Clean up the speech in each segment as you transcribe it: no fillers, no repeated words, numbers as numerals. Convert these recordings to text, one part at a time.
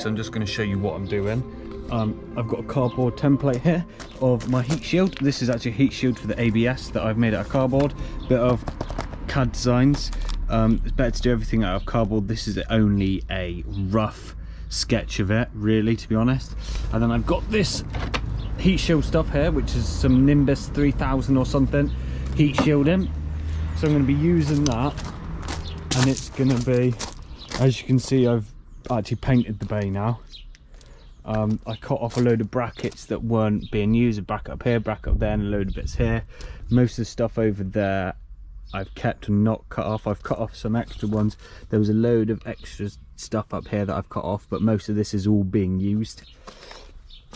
so I'm just going to show you what I'm doing. I've got a cardboard template here of my heat shield. This is actually a heat shield for the ABS that I've made out of cardboard. Bit of CAD designs. It's better to do everything out of cardboard. This is only a rough sketch of it, really, to be honest. And then I've got this heat shield stuff here, which is some Nimbus 3000 or something heat shielding. So I'm going to be using that, and it's going to be, as you can see, I've actually painted the bay now. I cut off a load of brackets that weren't being used, a bracket up here, bracket up there, and a load of bits here. Most of the stuff over there I've kept and not cut off. I've cut off some extra ones. There was a load of extra stuff up here that I've cut off, but most of this is all being used.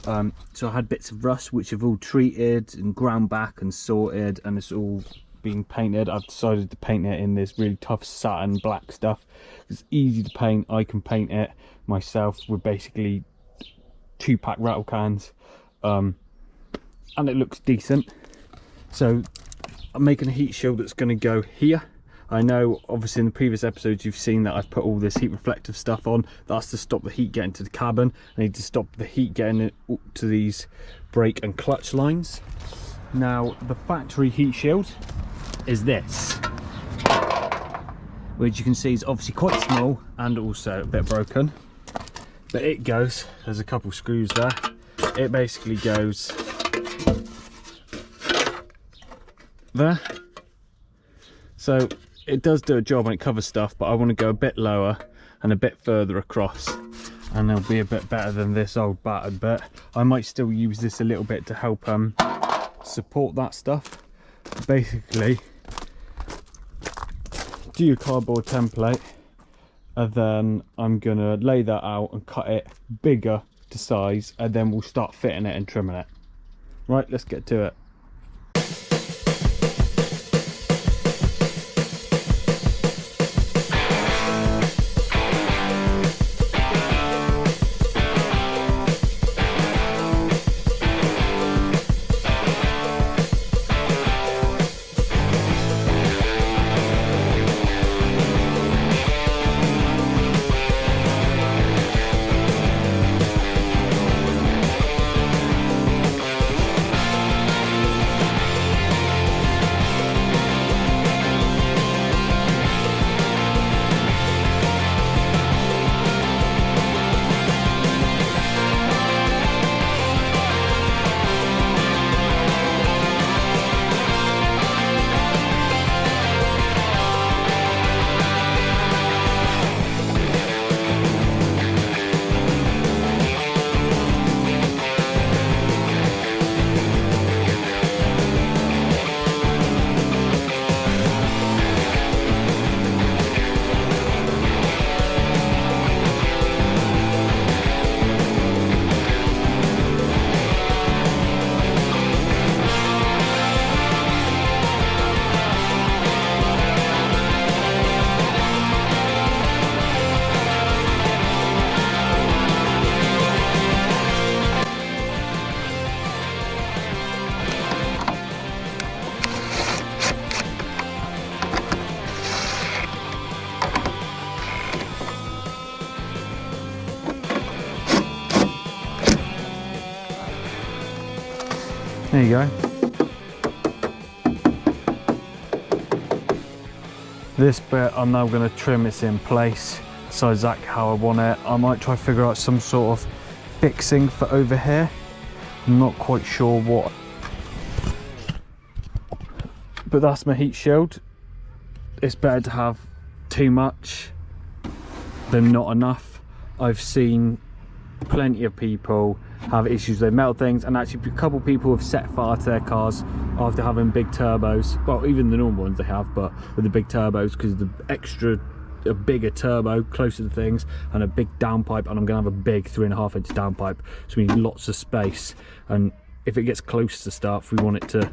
So I had bits of rust which have all treated and ground back and sorted, and it's all being painted. I've decided to paint it in this really tough satin black stuff. It's easy to paint. I can paint it myself with basically 2-pack rattle cans, and it looks decent. So I'm making a heat shield that's going to go here. I know obviously in the previous episodes you've seen that I've put all this heat reflective stuff on. That's to stop the heat getting to the cabin. I need to stop the heat getting to these brake and clutch lines. Now the factory heat shield is this, which you can see is obviously quite small and also a bit broken, but it goes, there's a couple screws there, it basically goes there. So it does do a job and it covers stuff, but I want to go a bit lower and a bit further across, and it'll be a bit better than this old battered bit. I might still use this a little bit to help support that stuff. Basically, do your cardboard template, and then I'm gonna lay that out and cut it bigger to size, and then we'll start fitting it and trimming it. Right, let's get to it. There you go. This bit I'm now going to trim this in place so exactly how I want it. I might try to figure out some sort of fixing for over here. I'm not quite sure what. But that's my heat shield. It's better to have too much than not enough. I've seen plenty of people have issues with metal things, and actually a couple of people have set fire to their cars after having big turbos. Well, even the normal ones they have, but with the big turbos, because a bigger turbo closer to things and a big downpipe, and I'm gonna have a big 3.5-inch downpipe, so we need lots of space. And if it gets close to stuff, we want it to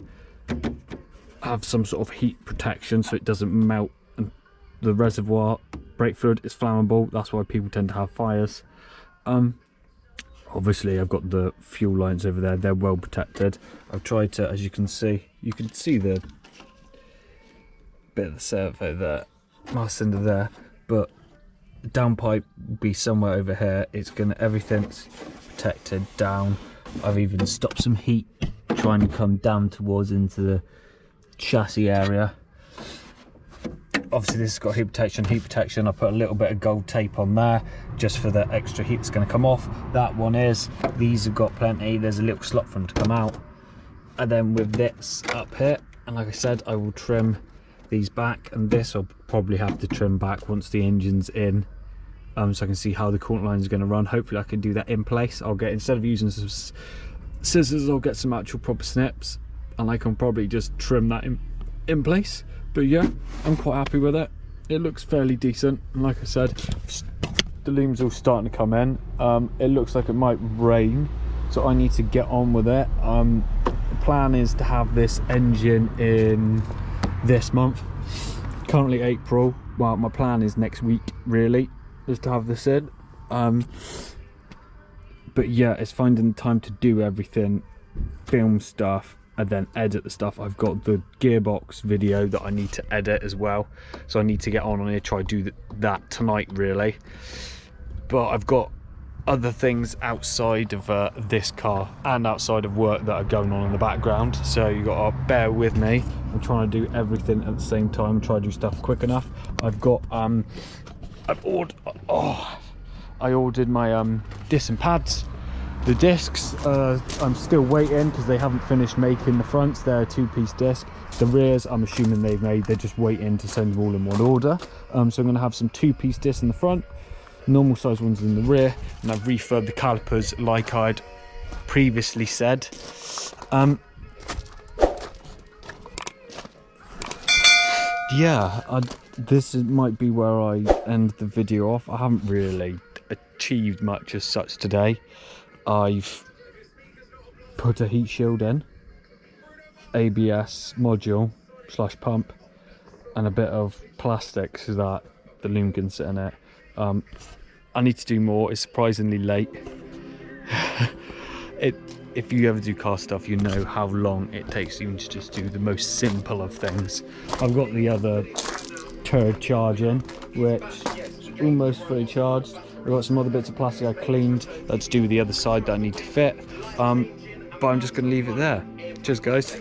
have some sort of heat protection so it doesn't melt, and the reservoir brake fluid is flammable. That's why people tend to have fires. Obviously I've got the fuel lines over there, they're well protected. I've tried to, as you can see the bit of the servo there, mass under there, but downpipe will be somewhere over here. It's gonna, everything's protected down. I've even stopped some heat trying to come down towards into the chassis area. Obviously this has got heat protection. I put a little bit of gold tape on there just for the extra heat that's going to come off. That one is, these have got plenty, there's a little slot for them to come out. And then with this up here, and like I said, I will trim these back, and this I'll probably have to trim back once the engine's in, so I can see how the coolant line is going to run. Hopefully I can do that in place. I'll get, instead of using some scissors, I'll get some actual proper snips, and I can probably just trim that in place. But yeah, I'm quite happy with it. It looks fairly decent, and like I said, the loom's all starting to come in. It looks like it might rain, so I need to get on with it. The plan is to have this engine in this month, currently April. Well, my plan is next week really, is to have this in. But yeah, it's finding time to do everything, film stuff, and then edit the stuff. I've got the gearbox video that I need to edit as well, so I need to get on here, try to do that tonight really. But I've got other things outside of this car and outside of work that are going on in the background, so you got to bear with me. I'm trying to do everything at the same time, try to do stuff quick enough. I've got I ordered my disc and pads. The discs, I'm still waiting because they haven't finished making the fronts. They're a 2-piece disc. The rears, I'm assuming they've made. They're just waiting to send them all in one order. So I'm going to have some 2-piece discs in the front, normal size ones in the rear, and I've refurbed the calipers like I'd previously said. Yeah, this might be where I end the video off. I haven't really achieved much as such today. I've put a heat shield in, ABS module / pump, and a bit of plastic so that the loom can sit in it. I need to do more. It's surprisingly late. If you ever do car stuff, you know how long it takes you to just do the most simple of things. I've got the other turd charging, which is almost fully charged. I've got some other bits of plastic I cleaned that's to do with the other side that I need to fit. But I'm just going to leave it there. Cheers guys.